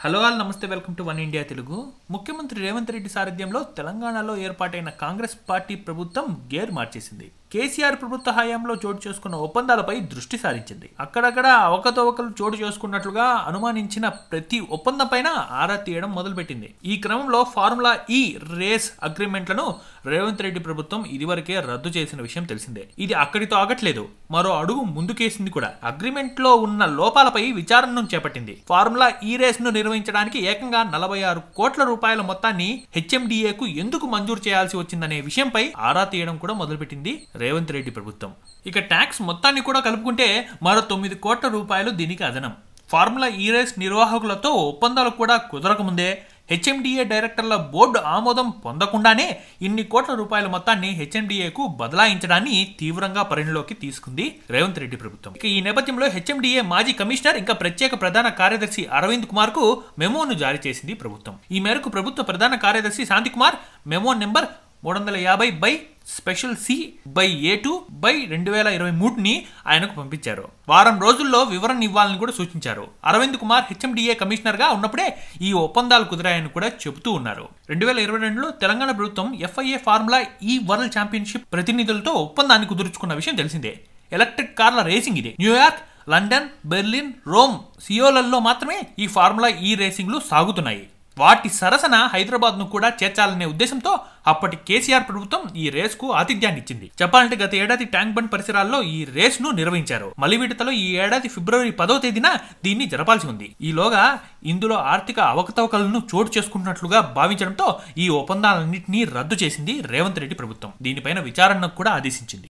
Hello all నమస్తే welcome to one India Telugu. ముఖ్యమంత్రి రేవంత్ రెడ్డి సారథ్యంలో తెలంగాణలో ఏర్పాటైన కాంగ్రెస్ పార్టీ ప్రభుత్వం గేర్ మార్చేసింది. కేసీఆర్ ప్రభుత్వ హయాంలో చోటు చేసుకున్న ఒప్పందాలపై దృష్టి సారించింది. అక్కడక్కడ అవకతవకలు చోటు చేసుకున్నట్లుగా అనుమానించిన ప్రతి ఒప్పందం పైన ఆరా తీయడం మొదలుపెట్టింది. ఈ క్రమంలో ఫార్ములా ఈ రేస్ అగ్రిమెంట్లను రేవంత్ రెడ్డి ప్రభుత్వం ఇదివరకే రద్దు చేసిన విషయం తెలిసిందే. ఇది అక్కడితో ఆగట్లేదు, మరో అడుగు ముందుకేసింది కూడా. అగ్రిమెంట్ లో ఉన్న లోపాలపై విచారణను చేపట్టింది. ఫార్ములా ఈ రేస్ ను నిర్వహించడానికి ఏకంగా 46 కోట్ల రూపాయల మొత్తాన్ని హెచ్ఎండిఏకు ఎందుకు మంజూరు చేయాల్సి వచ్చిందనే విషయంపై ఆరా తీయడం కూడా మొదలుపెట్టింది రేవంత్ రెడ్డి ప్రభుత్వం. ఇక ట్యాక్స్ మొత్తాన్ని కూడా కలుపుకుంటే మరో 9 కోట్ల రూపాయలు దీనికి అదనం. ఫార్ములా ఈ రేస్ నిర్వాహకులతో ఒప్పందాలు కూడా కుదరకముందే హెచ్ఎండిఏ డైరెక్టర్ల బోర్డు ఆమోదం పొందకుండానే ఇన్ని కోట్ల రూపాయల మొత్తాన్ని హెచ్ఎండిఏకు బదలాయించడాన్ని తీవ్రంగా పరిగణలోకి తీసుకుంది రేవంత్ రెడ్డి ప్రభుత్వం. ఇక ఈ నేపథ్యంలో హెచ్ఎండిఏ మాజీ కమిషనర్ ఇంకా ప్రత్యేక ప్రధాన కార్యదర్శి అరవింద్ కుమార్ కు మెమోను జారీ చేసింది ప్రభుత్వం. ఈ మేరకు ప్రభుత్వ ప్రధాన కార్యదర్శి Shanti Kumar memo number 350 special C/A2/2023 ఆయనకు పంపించారు. వారం రోజుల్లో వివరణ ఇవ్వాలని కూడా సూచించారు. అరవింద్ కుమార్ హెచ్ఎండిఏ కమిషనర్ గా ఉన్నప్పుడే ఈ ఒప్పందాలు కుదిరాయని కూడా చెబుతూ ఉన్నారు. 2022లో తెలంగాణ ప్రభుత్వం FIA ఫార్ములా ఈ వరల్డ్ ఛాంపియన్షిప్ ప్రతినిధులతో ఒప్పందాన్ని కుదుర్చుకున్న విషయం తెలిసిందే. ఎలక్ట్రిక్ కార్ల రేసింగ్ ఇది. న్యూయార్క్, లండన్, బెర్లిన్, రోమ్, సియోలలో మాత్రమే ఈ ఫార్ములా ఈ రేసింగ్లు సాగుతున్నాయి. వాటి సరసన హైదరాబాద్ ను కూడా చేర్చాలనే ఉద్దేశంతో అప్పటి కేసీఆర్ ప్రభుత్వం ఈ రేస్ కు ఆతిథ్యాన్ని ఇచ్చింది. చెప్పాలంటే గత ఏడాది ట్యాంక్ బండ్ పరిసరాల్లో ఈ రేస్ ను నిర్వహించారు. మలివిడతలో ఈ ఏడాది ఫిబ్రవరి 10వ తేదీన దీన్ని జరపాల్సి ఉంది. ఈలోగా ఇందులో ఆర్థిక అవకతవకలను చోటు చేసుకున్నట్లుగా భావించడంతో ఈ ఒప్పందాలన్నింటినీ రద్దు చేసింది రేవంత్ రెడ్డి ప్రభుత్వం. దీనిపైన విచారణకు కూడా ఆదేశించింది.